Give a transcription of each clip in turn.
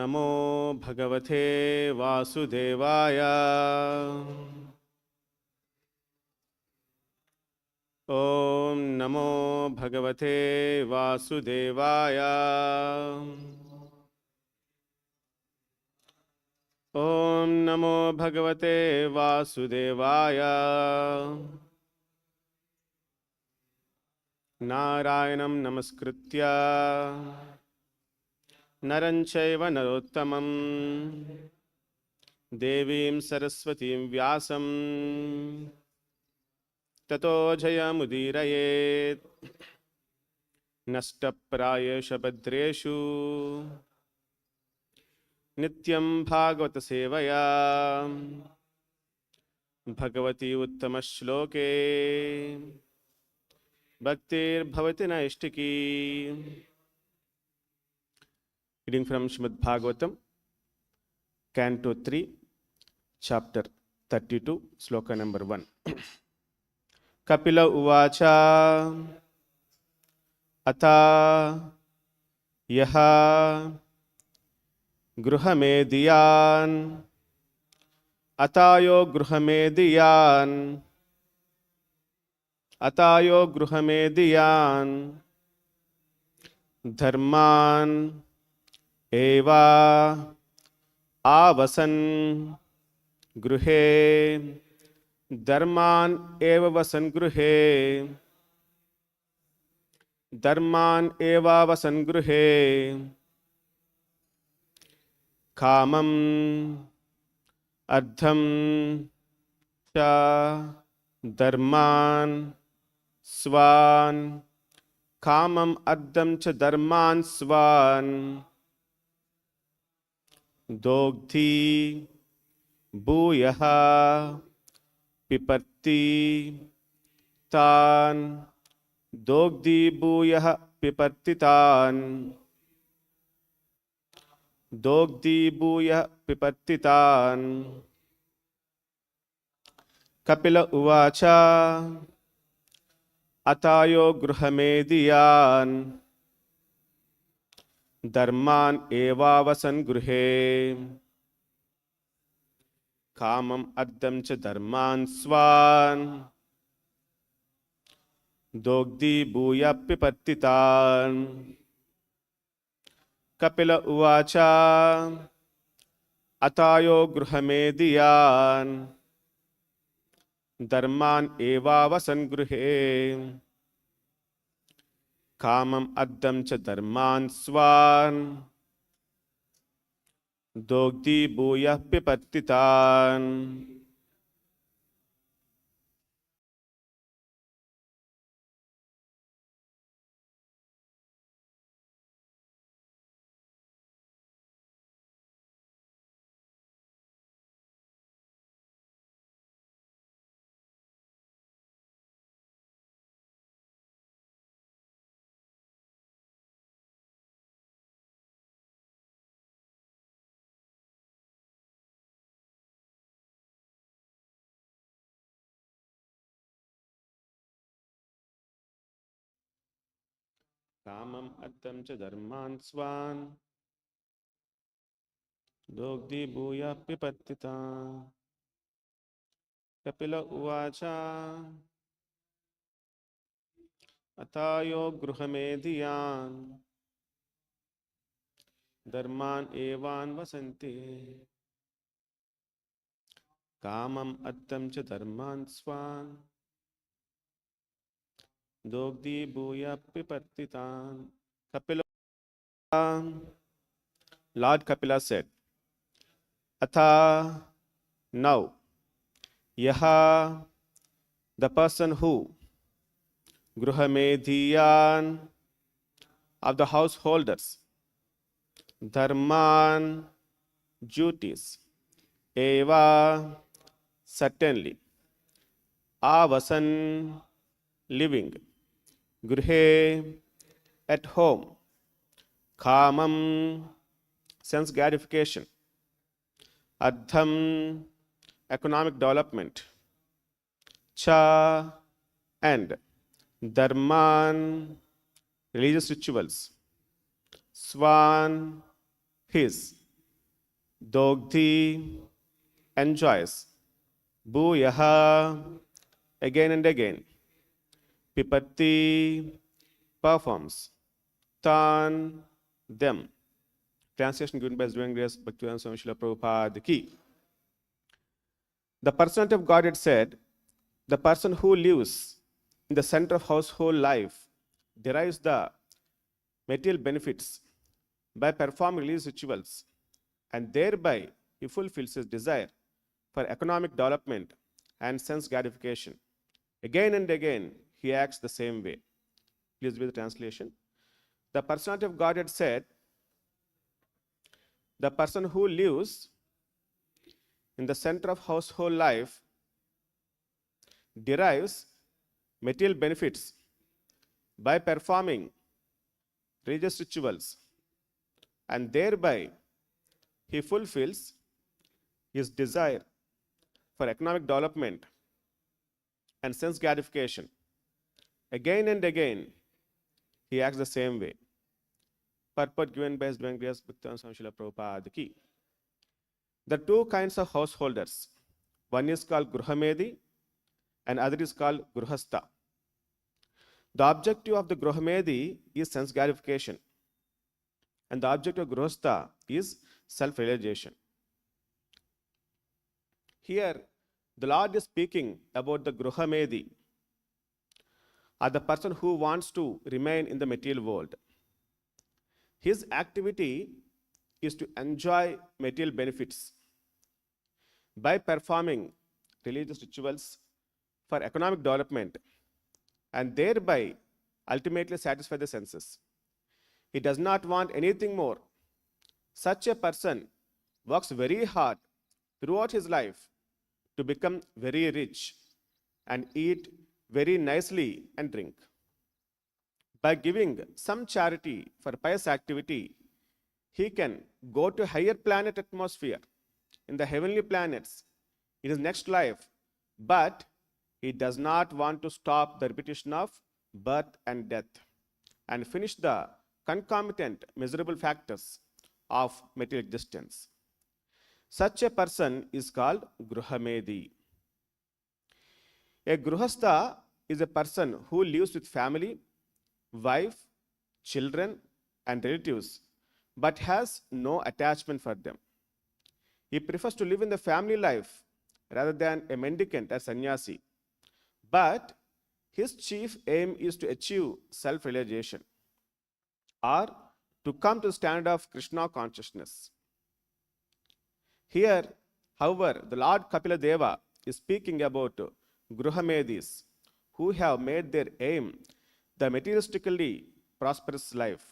Namo Bhagavate Vasudevaya. Om Namo Bhagavate Vasudevaya. Om Namo Bhagavate Vasudevaya. Narayanam Namaskritya Naranchaiva Narottamam Devim Saraswatim Vyasam Tato Jayamudirayet Nashtaprayesha Bhadreshu Nityam Bhagavata Sevaya Bhagavati Uttama Shloke Bhaktir Bhavati Naishtiki. Reading from Śrīmad-Bhāgavatam, Canto 3, Chapter 32, Shloka number 1. Kapila Uvacha Ata Yaha Gruhamediyan Atayo Gruhamediyan Dharman Eva Avasan Gruhe Dharman Eva Vasan Gruhe Dharman Eva Vasan Gruhe Kamam Ardham Cha Dharman Swan Kamam Ardham Cha Dharman Swan Dogdhi Bhuyaha Piparti Tan Dogdhi Bhuyaha Piparti Tan Dogdhi Bhuyaha Piparti Tan. Kapila Uvacha Atayo Gruhamediyan Dharman Eva Vasan Gruhe Kamam Ardham Cha Dharman Swan Dogdi Bhuya Pipattitan. Kapila Uvacha Atayo Gruhamediyan Dharman Eva Vasan Gruhe Kamam Ardham Cha Dharman Swan Dogdi Bhuya Pipattitan. Kamam Ardham Cha Dharman Swan Dogdi Bhuya Pipattita. Kapila Uvacha Atayo Gruhamediyan Dharman Evan Vasanti Kamam Ardham Cha Dharman Swan Dogdi Bhuya Pipattitan. Kapila Lord Kapila said, Atha, now, Yaha, the person who, Gruhamediyan, of the householders, Dharman, duties, Eva, certainly, Avasan, living, Gruhe, at home, Kamam, sense gratification, Ardham, economic development, Cha, and Dharman, religious rituals, Swan, his, Dogdhi enjoys. Bhuyaha again and again. Pipatti performs. Tan them. Translation given by His Divine Grace Bhaktivedanta Swami Srila Prabhupada ki. The Personality of Godhead said, the person who lives in the center of household life derives the material benefits by performing religious rituals, and thereby he fulfills his desire for economic development and sense gratification. Again and again, he acts the same way. Please read the translation. The Personality of Godhead said, the person who lives in the center of household life derives material benefits by performing religious rituals, and thereby he fulfills his desire for economic development and sense gratification. Again and again, he acts the same way. Purport given by His Divine Grace Bhaktivedanta Swami Srila Prabhupada ki. There are two kinds of householders. One is called Gruhamedi and other is called Gruhastha. The objective of the Gruhamedi is sense gratification, and the objective of Gruhastha is self-realization. Here, the Lord is speaking about the Gruhamedi, or the person who wants to remain in the material world. His activity is to enjoy material benefits by performing religious rituals for economic development, and thereby ultimately satisfy the senses. He does not want anything more. Such a person works very hard throughout his life to become very rich and eat very nicely and drink. By giving some charity for pious activity, he can go to higher planet atmosphere in the heavenly planets in his next life, but he does not want to stop the repetition of birth and death and finish the concomitant miserable factors of material existence. Such a person is called Gruhamedi. A Gruhastha is a person who lives with family, wife, children, and relatives, but has no attachment for them. He prefers to live in the family life rather than a mendicant or sannyasi. But his chief aim is to achieve self-realization or to come to the standard of Krishna consciousness. Here, however, the Lord Kapila Deva is speaking about Gruhamedis who have made their aim the materialistically prosperous life,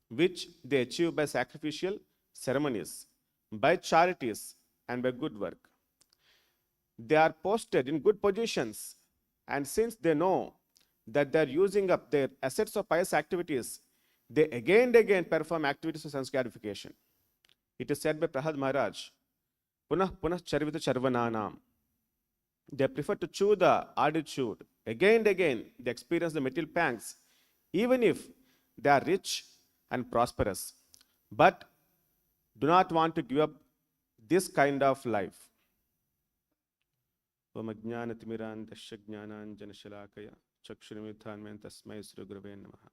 which they achieve by sacrificial ceremonies, by charities, and by good work. They are posted in good positions, and since they know that they are using up their assets of pious activities, they again and again perform activities of sense gratification. It is said by Prahlad Maharaj, Punah Punah Charvita Charvananam. They prefer to chew the ardent chewed. Again and again, they experience the material pangs, even if they are rich and prosperous, but do not want to give up this kind of life. Om Ajnanatimirandasya Jnananjanashalakaya Chakshurimitthanmen Tasmai Sri Gurave Namaha.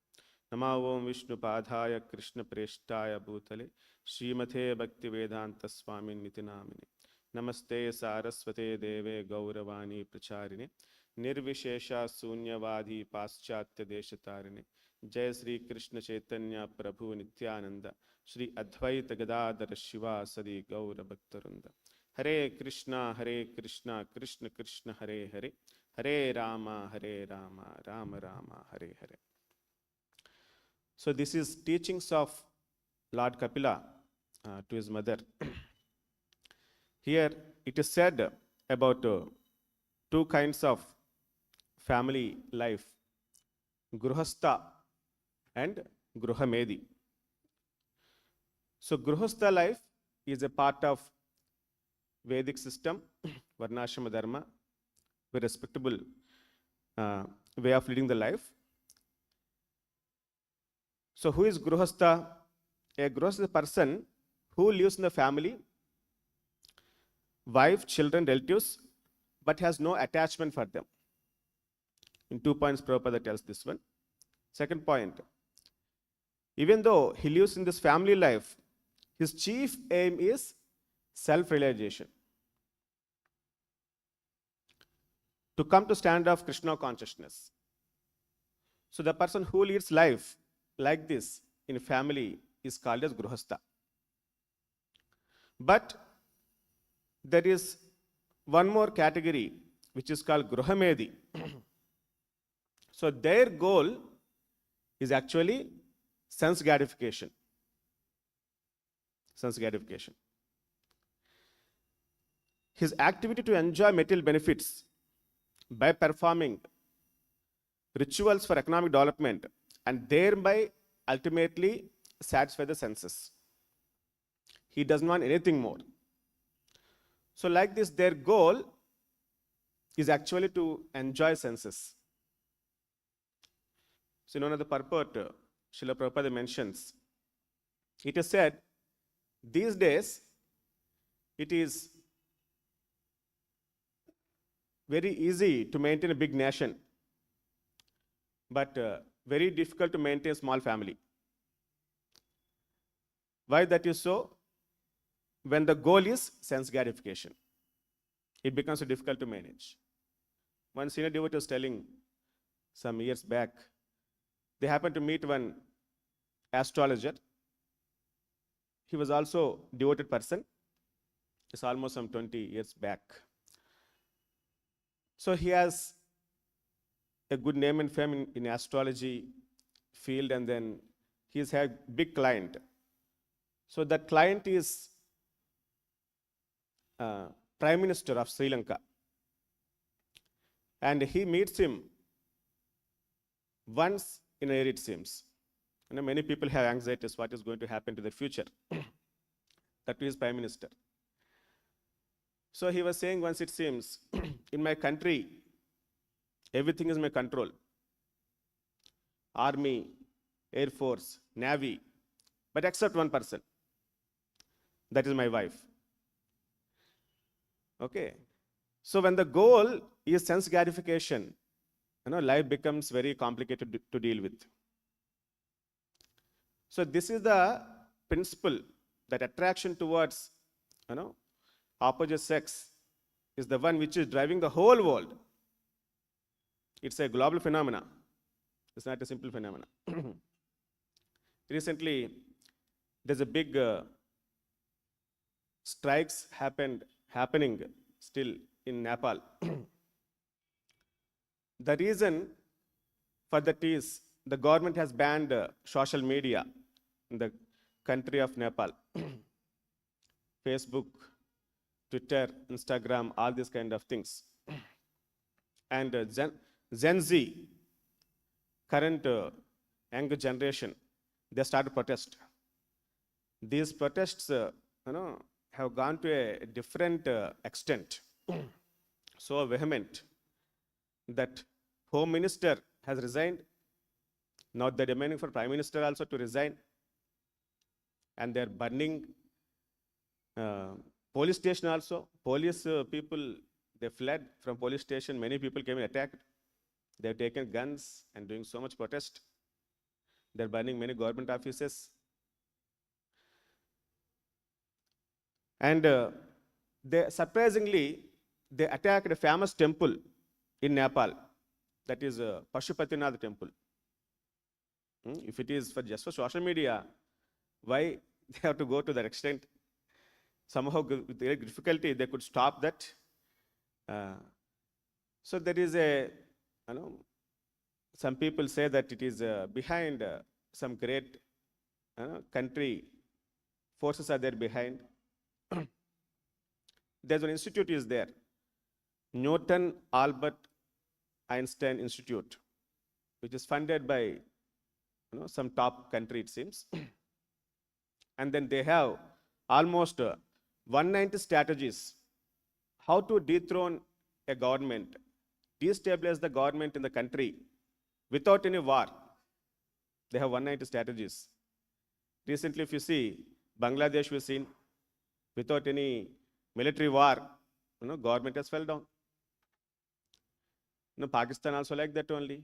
Nama Om Vishnu Padhaya Krishna Preshtaya Bhutale Śrīmate Bhaktivedanta Swami Nitinamine. Namaste Saraswate Deve Gauravani Pracharine Nirvishesha Sunyavadhi Paschatya Deshatarine. Jai Sri Krishna Chaitanya Prabhu Nityananda Shri Advaita Gadadhara Shiva Sadi Gaura Bhaktarunda. Hare Krishna, Krishna Krishna, Hare Hare, Hare Rama, Rama Rama, Hare Hare. So this is teachings of Lord Kapila to his mother. Here it is said about two kinds of family life, Gruhastha and Gruhamedi. So Gruhastha life is a part of Vedic system, Varnashrama Dharma, very respectable way of leading the life. So who is Gruhastha? A Gruhastha is a person who lives in the family, wife, children, relatives, but has no attachment for them. In 2 points, Prabhupada tells this one. Second point, even though he lives in this family life, his chief aim is self-realization. To come to stand of Krishna consciousness. So the person who leads life like this in family is called as Gruhastha. But there is one more category which is called Gruhamedi. So their goal is actually sense gratification. Sense gratification. His activity to enjoy material benefits by performing rituals for economic development and thereby ultimately satisfy the senses. He doesn't want anything more. So like this, their goal is actually to enjoy senses. So in one of the purport, Srila Prabhupada mentions, it is said, these days, it is very easy to maintain a big nation, but very difficult to maintain a small family. Why that is so? When the goal is sense gratification, it becomes so difficult to manage. One senior devotee was telling some years back, they happened to meet one astrologer. He was also a devoted person. It's almost some 20 years back. So he has a good name and fame in astrology field, and then he's had a big client. So that client is Prime Minister of Sri Lanka. And he meets him once in a year, it seems. Many people have anxieties, what is going to happen to the future. That is Prime Minister. So he was saying once, it seems, in my country, everything is in my control. Army, Air Force, Navy, but except one person. That is my wife. Okay. So when the goal is sense gratification, life becomes very complicated to deal with. So this is the principle, that attraction towards, opposite sex is the one which is driving the whole world. It's a global phenomena. It's not a simple phenomena. Recently, there's a big strikes happening still in Nepal. The reason for that is the government has banned social media in the country of Nepal. Facebook, Twitter, Instagram, all these kind of things. And Gen Z, current younger generation, they started protest. These protests, have gone to a different extent, so vehement, that Home Minister has resigned. Now they're demanding for Prime Minister also to resign. And they're burning police station also. Police people, they fled from police station. Many people came and attacked. They've taken guns and doing so much protest. They're burning many government offices. And surprisingly, they attacked a famous temple in Nepal. That is Pashupatinath temple. If it is just for social media, why they have to go to that extent? Somehow, with great difficulty, they could stop that. So there is some people say that it is behind some great country forces are there behind. There's an institute is there, Newton Albert Einstein Institute, which is funded by some top country, it seems. And then they have almost 190 strategies how to dethrone a government, destabilize the government in the country without any war. They have 190 strategies. Recently, if you see, Bangladesh we've seen, without any military war, government has fell down. Pakistan also like that only.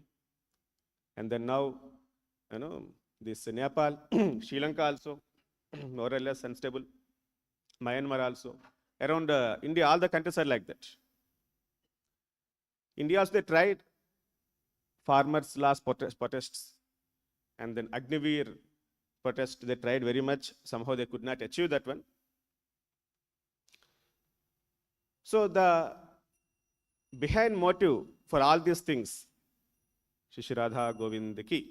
And then now, this Nepal, Sri Lanka also, more or less unstable. Myanmar also. Around India, all the countries are like that. India also, they tried farmers' last protests, and then Agniveer protest, they tried very much. Somehow they could not achieve that one. So the behind motive for all these things, Shri Radha Govind ki,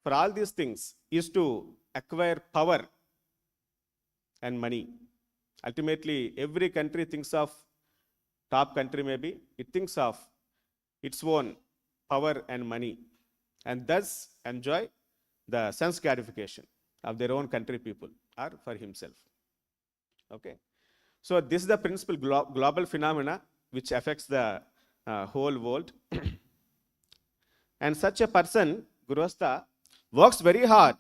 for all these things is to acquire power and money. Ultimately, every country thinks of, top country maybe, it thinks of its own power and money, and thus enjoy the sense gratification of their own country people or for himself. Okay. So this is the principal global phenomena which affects the whole world. And such a person, Gurvastha, works very hard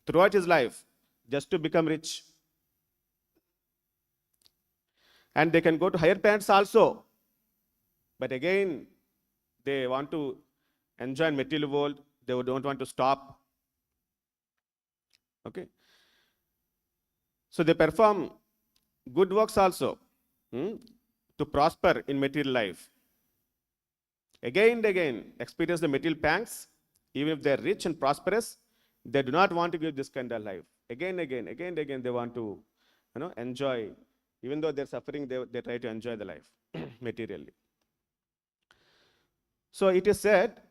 throughout his life just to become rich. And they can go to higher planets also. But again, they want to enjoy material world. They don't want to stop. Okay. So they perform good works also to prosper in material life. Again and again, experience the material pangs. Even if they're rich and prosperous, they do not want to give this kind of life. Again and again, they want to enjoy. Even though they're suffering, they try to enjoy the life materially. So it is said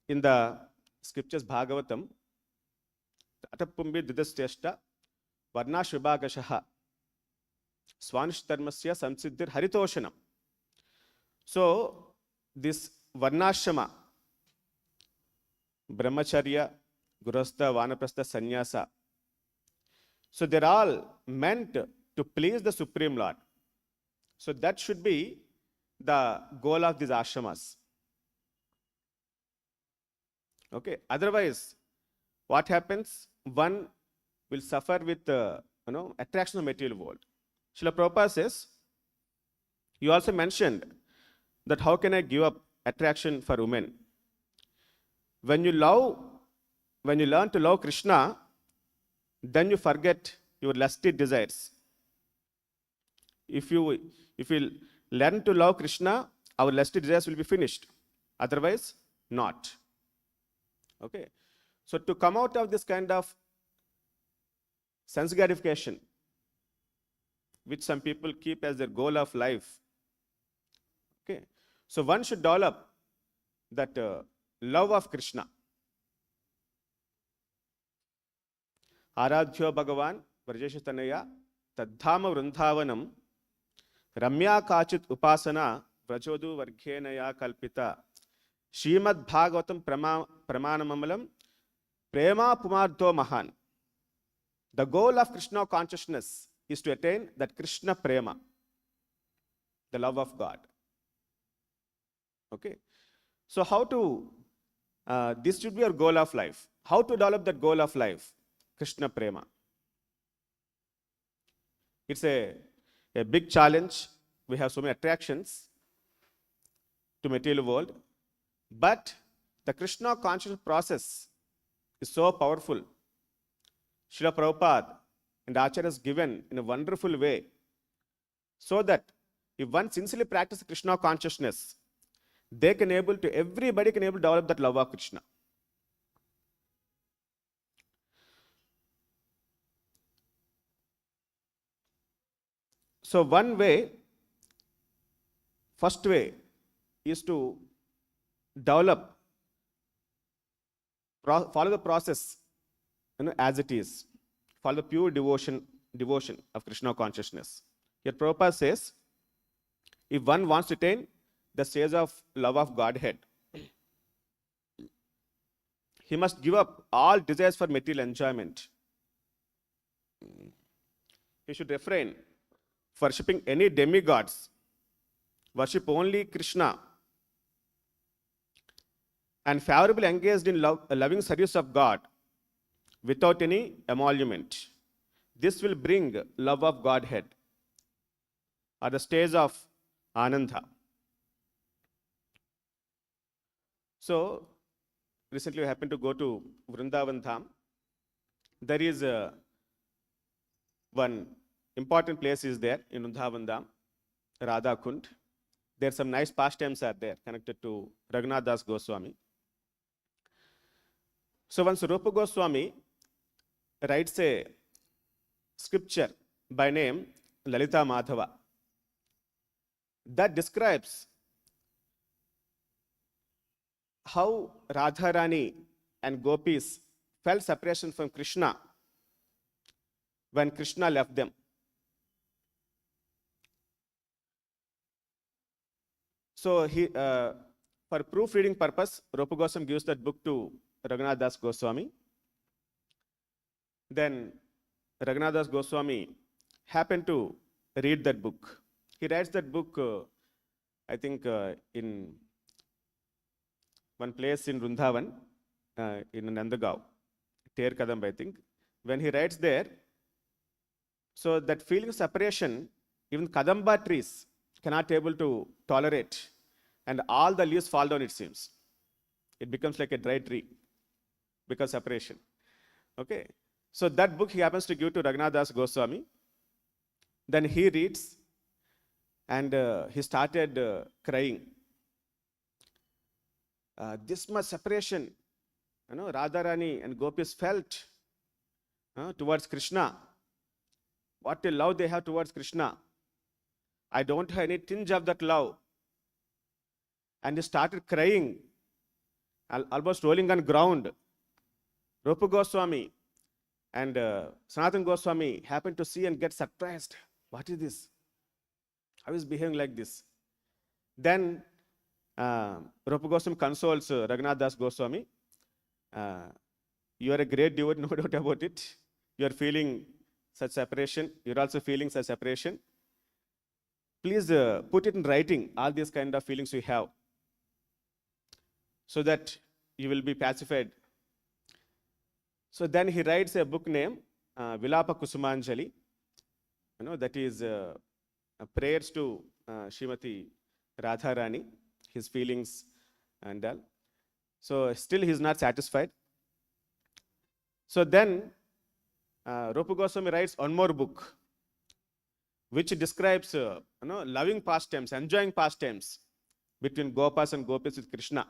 in the scriptures Bhagavatam, Atapumbi Didasteshta Varna Shvibhagashaha Swanish Dharmasya Samsiddhir Haritoshanam. So this Varnashama, Brahmacharya, Gurastha, Vanaprastha, Sannyasa, so they're all meant to please the Supreme Lord. So that should be the goal of these ashramas. Okay. Otherwise, what happens? One will suffer with attraction of material world. Srila Prabhupada says, you also mentioned that how can I give up attraction for women? When you learn to love Krishna, then you forget your lusty desires. If you learn to love Krishna, our lusty desires will be finished. Otherwise, not. Okay. So to come out of this kind of sense gratification, which some people keep as their goal of life, okay, so one should develop that love of Krishna. Aradhyo Bhagavan Vrajeshatanaya Tadhama Vrindhavanam Ramya Kachit Upasana Vrajodu Varghenaya Kalpita Śrīmad-Bhāgavatam Pramanamamalam Prema Pumardo Mahan. The goal of Krishna consciousness is to attain that Krishna Prema, the love of God. Okay. So how to, this should be our goal of life. How to develop that goal of life? Krishna Prema. It's a big challenge. We have so many attractions to material world. But the Krishna consciousness process is so powerful. Srila Prabhupada and Acharya has given in a wonderful way, so that if one sincerely practices Krishna consciousness, everybody can able to develop that love of Krishna. So one way, first way is to develop, follow the process as it is. Follow the pure devotion of Krishna consciousness. Here Prabhupada says, if one wants to attain the stage of love of Godhead, he must give up all desires for material enjoyment. He should refrain worshipping any demigods, worship only Krishna, and favorably engaged in loving service of God, without any emolument. This will bring love of Godhead or the stage of Ananda. So, recently I happened to go to Vrindavan Dham. There is one important place is there in Vrindavan Dham, Radha Kund. There are some nice pastimes are there connected to Raghunath Das Goswami. So once Rupa Goswami writes a scripture by name Lalita Madhava that describes how Radharani and gopis felt separation from Krishna when Krishna left them. So for proofreading purpose, Rupa Goswami gives that book to Raghunath Das Goswami. Then Raghunath Das Goswami happened to read that book. He writes that book, I think, in one place in Vrindavan, in Nandagaon, Ter Kadamba, I think. When he writes there, so that feeling of separation, even Kadamba trees cannot able to tolerate, and all the leaves fall down, it seems. It becomes like a dry tree because separation. Okay. So that book he happens to give to Raghunath Das Goswami. Then he reads and he started crying. This much separation, Radharani and gopis felt towards Krishna. What a love they have towards Krishna. I don't have any tinge of that love. And he started crying, almost rolling on ground. Rupa Goswami and Sanatana Goswami happened to see and get surprised. What is this? How is behaving like this? Then Rupa Goswami consoles Raghunath Das Goswami. You are a great devotee, no doubt about it. You are feeling such separation. You are also feeling such separation. Please put it in writing, all these kind of feelings you have, so that you will be pacified. So then he writes a book named Vilapa Kusumanjali. That is prayers to Srimati Radharani, his feelings and all. So still he is not satisfied. So then Rupa Goswami writes one more book, which describes loving pastimes, enjoying pastimes between Gopas and Gopis with Krishna.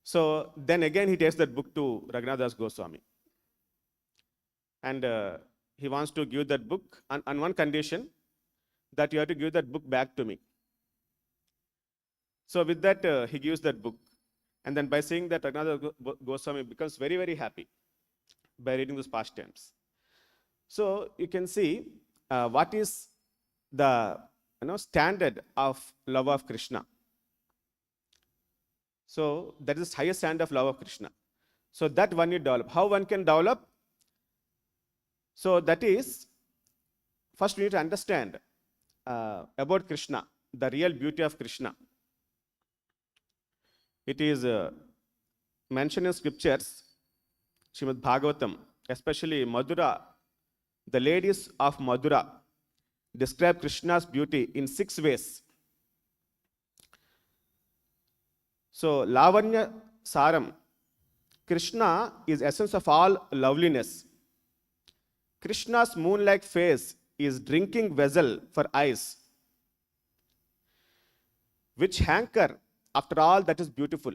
So then again he takes that book to Raghunath Das Goswami. And he wants to give that book on one condition, that you have to give that book back to me. So with that he gives that book. And then by saying that, Raghunath Das Goswami becomes very, very happy by reading those pastimes. So you can see what is the standard of love of Krishna. So that is the highest standard of love of Krishna. So that one you develop. How one can develop? So that is, first we need to understand about Krishna, the real beauty of Krishna. It is mentioned in scriptures, Śrīmad-Bhāgavatam, especially Madura. The ladies of Madura describe Krishna's beauty in 6 ways. So, Lavanya Saram, Krishna is essence of all loveliness. Krishna's moon-like face is drinking vessel for eyes, which hanker after all that is beautiful.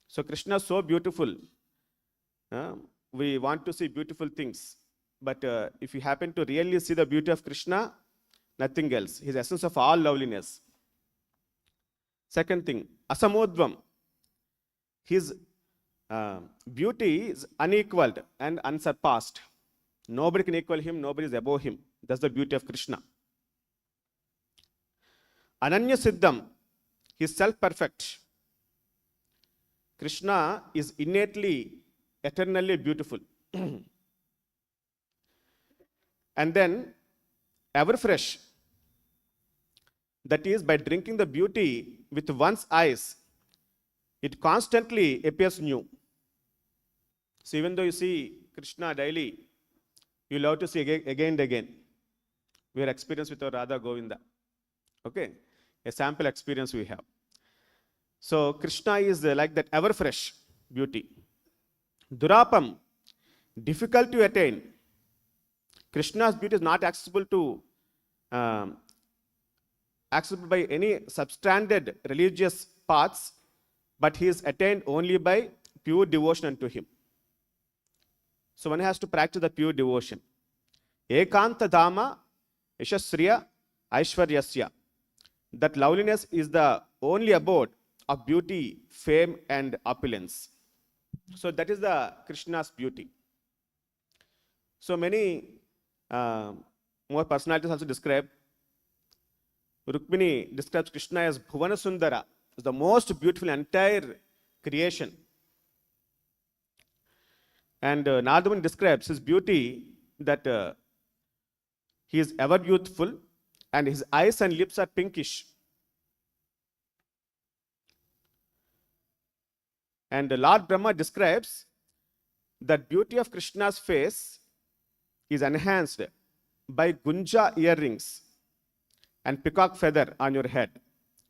So, Krishna is so beautiful. We want to see beautiful things. But if you happen to really see the beauty of Krishna, nothing else. His essence of all loveliness. Second thing, Asamodvam. His beauty is unequaled and unsurpassed. Nobody can equal him, nobody is above him. That's the beauty of Krishna. Ananya Siddham. He is self-perfect. Krishna is innately, eternally beautiful. And then, ever fresh. That is, by drinking the beauty with one's eyes, it constantly appears new. So even though you see Krishna daily, you love to see again and again. We are experienced with our Radha Govinda. Okay, a sample experience we have. So Krishna is like that ever fresh beauty. Durapam, difficult to attain. Krishna's beauty is not accessible to accessible by any substandard religious paths, but he is attained only by pure devotion unto him. So one has to practice the pure devotion. Ekanta Dharma Yashasriya Aishwaryasya. That loveliness is the only abode of beauty, fame, and opulence. So that is the Krishna's beauty. So many more personalities also describe. Rukmini describes Krishna as Bhuvana Sundara, as the most beautiful entire creation. And Nadaman describes his beauty that he is ever youthful and his eyes and lips are pinkish. And Lord Brahma describes that beauty of Krishna's face is enhanced by Gunja earrings and peacock feather on your head.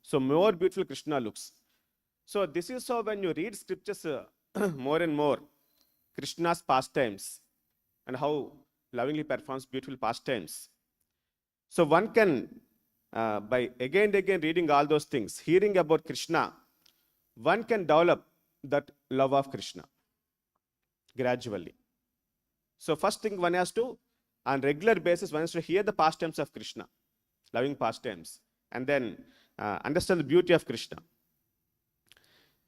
So more beautiful Krishna looks. So this is how when you read scriptures more and more, Krishna's pastimes and how lovingly performs beautiful pastimes. So one can, by again and again reading all those things, hearing about Krishna, one can develop that love of Krishna gradually. So first thing one has to, on regular basis, one has to hear the pastimes of Krishna, loving pastimes, and then understand the beauty of Krishna.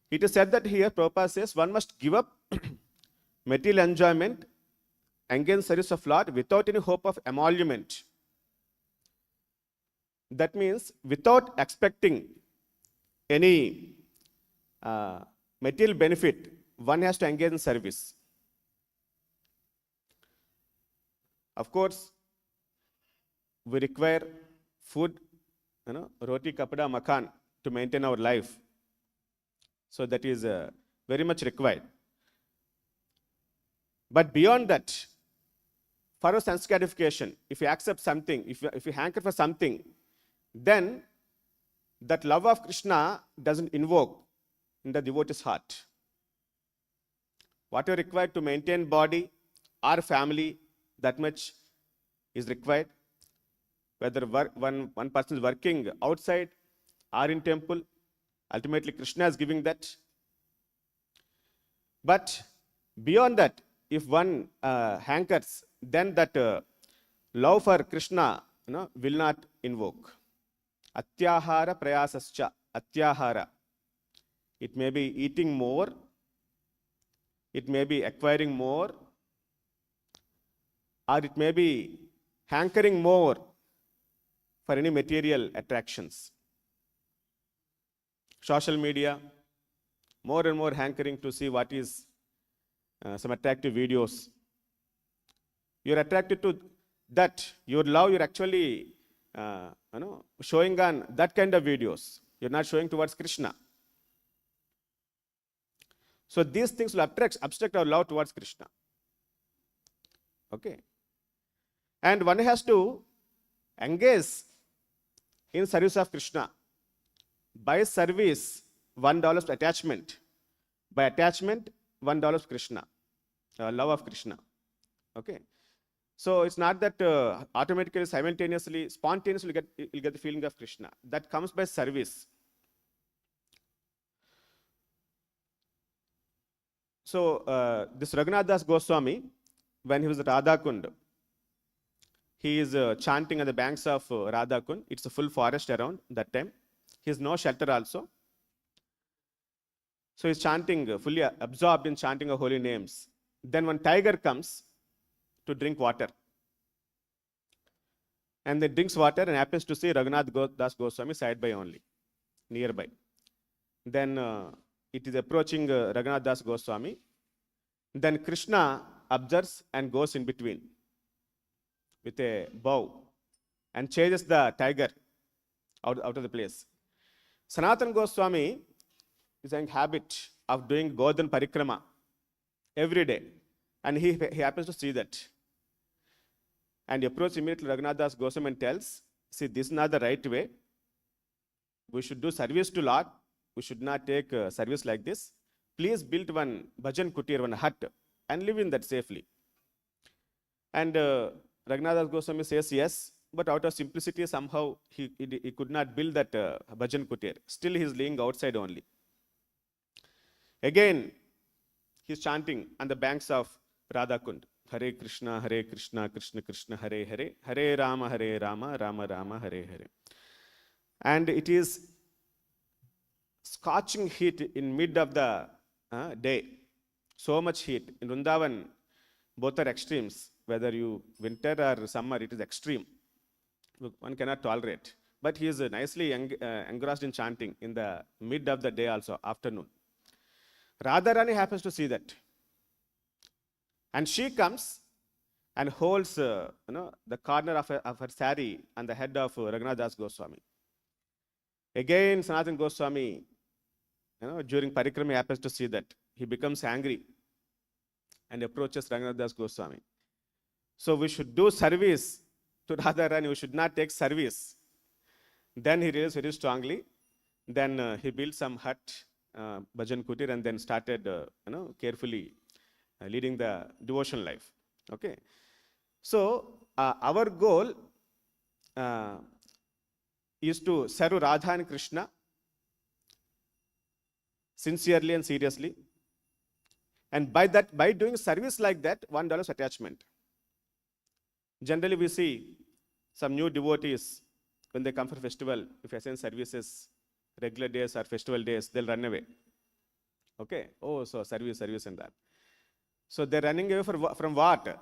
It is said that here, Prabhupada says, one must give up material enjoyment, engage service of Lord without any hope of emolument. That means without expecting any material benefit, one has to engage in service. Of course, we require food, roti, kapada, makan to maintain our life. So that is very much required. But beyond that, for our sense gratification, if you accept something, if you hanker for something, then that love of Krishna doesn't invoke in the devotee's heart. What is required to maintain body or family, that much is required. Whether one person is working outside or in temple, ultimately Krishna is giving that. But beyond that, if one hankers, then that love for Krishna will not invoke. Atyahara prayasascha. Atyahara. It may be eating more, it may be acquiring more, or it may be hankering more for any material attractions. Social media, more and more hankering to see what is some attractive videos. You're attracted to that. Your love, you're actually showing on that kind of videos. You're not showing towards Krishna. So these things will abstract our love towards Krishna. Okay. And one has to engage in service of Krishna. By service, $1 attachment. By attachment, $1 Krishna. Love of Krishna. Okay. So it's not that automatically, simultaneously, spontaneously you'll get the feeling of Krishna. That comes by service. So this Raghunath Das Goswami, when he was at Radha Kund, he is chanting on the banks of Radha Kund. It's a full forest around that time. He has no shelter also. So he's chanting, fully absorbed in chanting of holy names. Then one tiger comes to drink water. And then drinks water and happens to see Raghunath Das Goswami side by only, nearby. Then it is approaching Raghunath Das Goswami. Then Krishna observes and goes in between with a bow and chases the tiger out of the place. Sanatana Goswami is in habit of doing Godhan Parikrama every day. And he happens to see that. And he approaches immediately Raghunath Das Goswami and tells, see, this is not the right way. We should do service to Lord. We should not take service like this. Please build one bhajan kutir, one hut, and live in that safely. And Raghunath Das Goswami says yes, but out of simplicity, somehow he could not build that bhajan kutir. Still, he is laying outside only. Again, he is chanting on the banks of Radha Kund. Hare Krishna, Krishna Krishna, Hare Hare, Hare Rama, Rama Rama, Hare Hare. And it is scorching heat in mid of the day. So much heat. In Vrindavan, both are extremes. Whether you winter or summer, it is extreme. One cannot tolerate. But he is nicely engrossed in chanting in the mid of the day also, afternoon. Radharani happens to see that. And she comes and holds the corner of her sari on the head of Raghunath Das Goswami. Again, Sanatana Goswami, during parikrama, happens to see that. He becomes angry and approaches Raghunath Das Goswami. So we should do service to Radharani. We should not take service. Then he realized very strongly. Then he built some hut, bhajan kutir, and then started, carefully leading the devotional life. Okay. So our goal is to serve Radha and Krishna sincerely and seriously. And by doing service like that, one develops attachment. Generally, we see some new devotees, when they come for festival, if assign services, regular days or festival days, they'll run away. Okay? Oh, so service and that. So they're running away from what?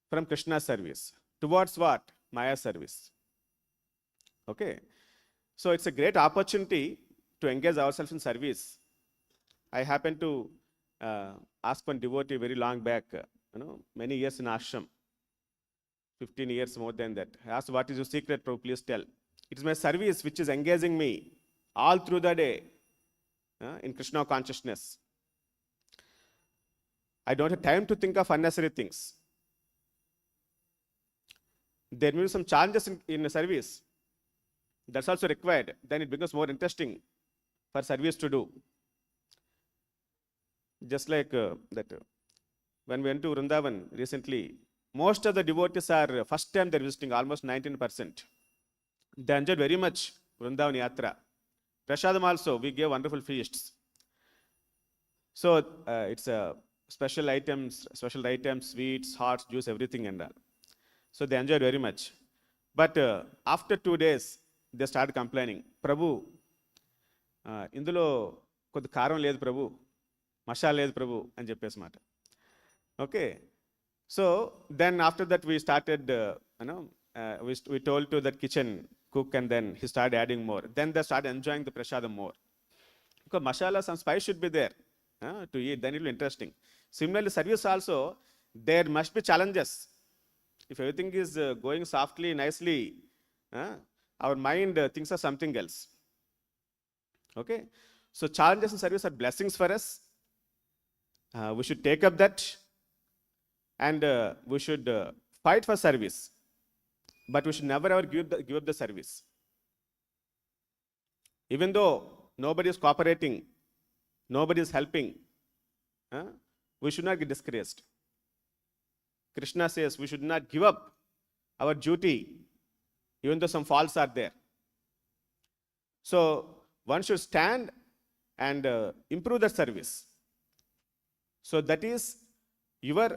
From Krishna's service. Towards what? Maya service. Okay? So it's a great opportunity to engage ourselves in service. I happened to ask one devotee very long back, many years in ashram, 15 years more than that. I asked, what is your secret, Prabhu? Please tell. It is my service which is engaging me all through the day in Krishna consciousness. I don't have time to think of unnecessary things. There may be some challenges in service. That's also required. Then it becomes more interesting for service to do. Just like that, when we went to Vrindavan recently, most of the devotees are first time they're visiting, almost 19%. They enjoyed very much Vrindavan Yatra. Prasadam also, we gave wonderful feasts. So it's special items, sweets, hot juice, everything and all. So they enjoyed very much. But after 2 days, they started complaining. Prabhu, indulo koddi karam ledhu Prabhu, masala ledhu Prabhu, అని చెప్పేసి మాట. Okay. So then after that we started, we told to that kitchen cook, and then he started adding more. Then they started enjoying the prasadam more. Because masala, some spice should be there to eat, then it will be interesting. Similarly, service also, there must be challenges. If everything is going softly, nicely, our mind thinks of something else. Okay? So challenges in service are blessings for us. We should take up that, and we should fight for service. But we should never ever give up the service. Even though nobody is cooperating, nobody is helping, we should not get discouraged. Krishna says we should not give up our duty, even though some faults are there. So one should stand and improve the service. So that is your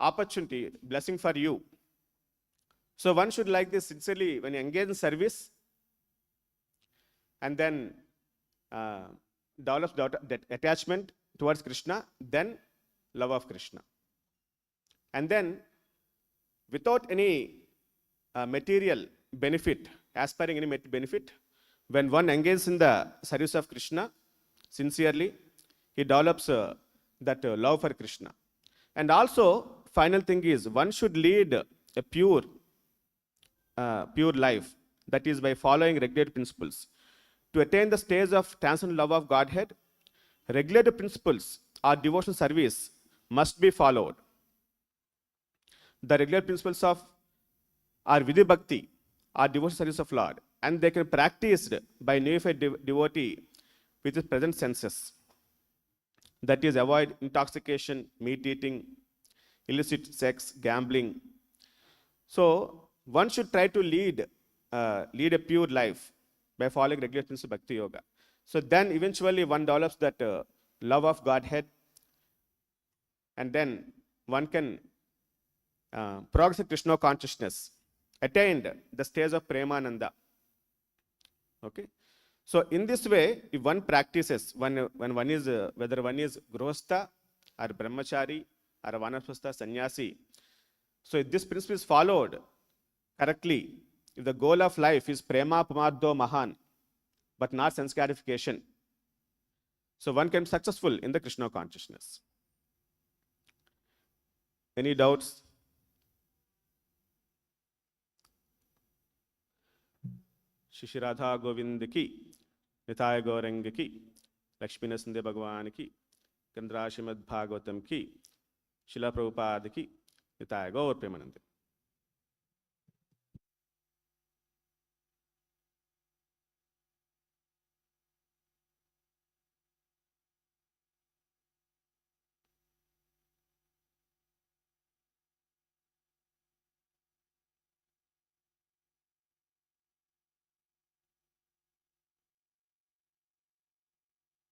opportunity, blessing for you. So one should like this sincerely when you engage in service, and then develop that attachment towards Krishna, then love of Krishna. And then without any material benefit, aspiring any material benefit, when one engages in the service of Krishna sincerely, he develops that love for Krishna. And also, final thing is, one should lead a pure life, that is by following regulated principles. To attain the stage of transcendental love of Godhead, regulated principles or devotional service must be followed. The regular principles of are Vidhi Bhakti, are devotional service of Lord, and they can be practiced by neophyte devotee with his present senses. That is, avoid intoxication, meat eating, illicit sex, gambling. So one should try to lead a pure life by following regular principles of Bhakti Yoga. So then eventually one develops that love of Godhead, and then one can progress in Krishna consciousness, attained the stage of Premananda. Okay. So in this way, if one practices, when one is, whether one is Grihastha or Brahmachari or Vanaprastha Sannyasi, so if this principle is followed correctly, if the goal of life is Prema Pamardo Mahan, but not sense gratification, so one can be successful in the Krishna consciousness. Any doubts? Shri Radha Govind ki, Nithaya Gauranga ki, Lakshmi Narasimha Bhagavan ki, Śrīmad-Bhāgavatam ki, Srila Prabhupada ki, Nithaya Gaur Premanande.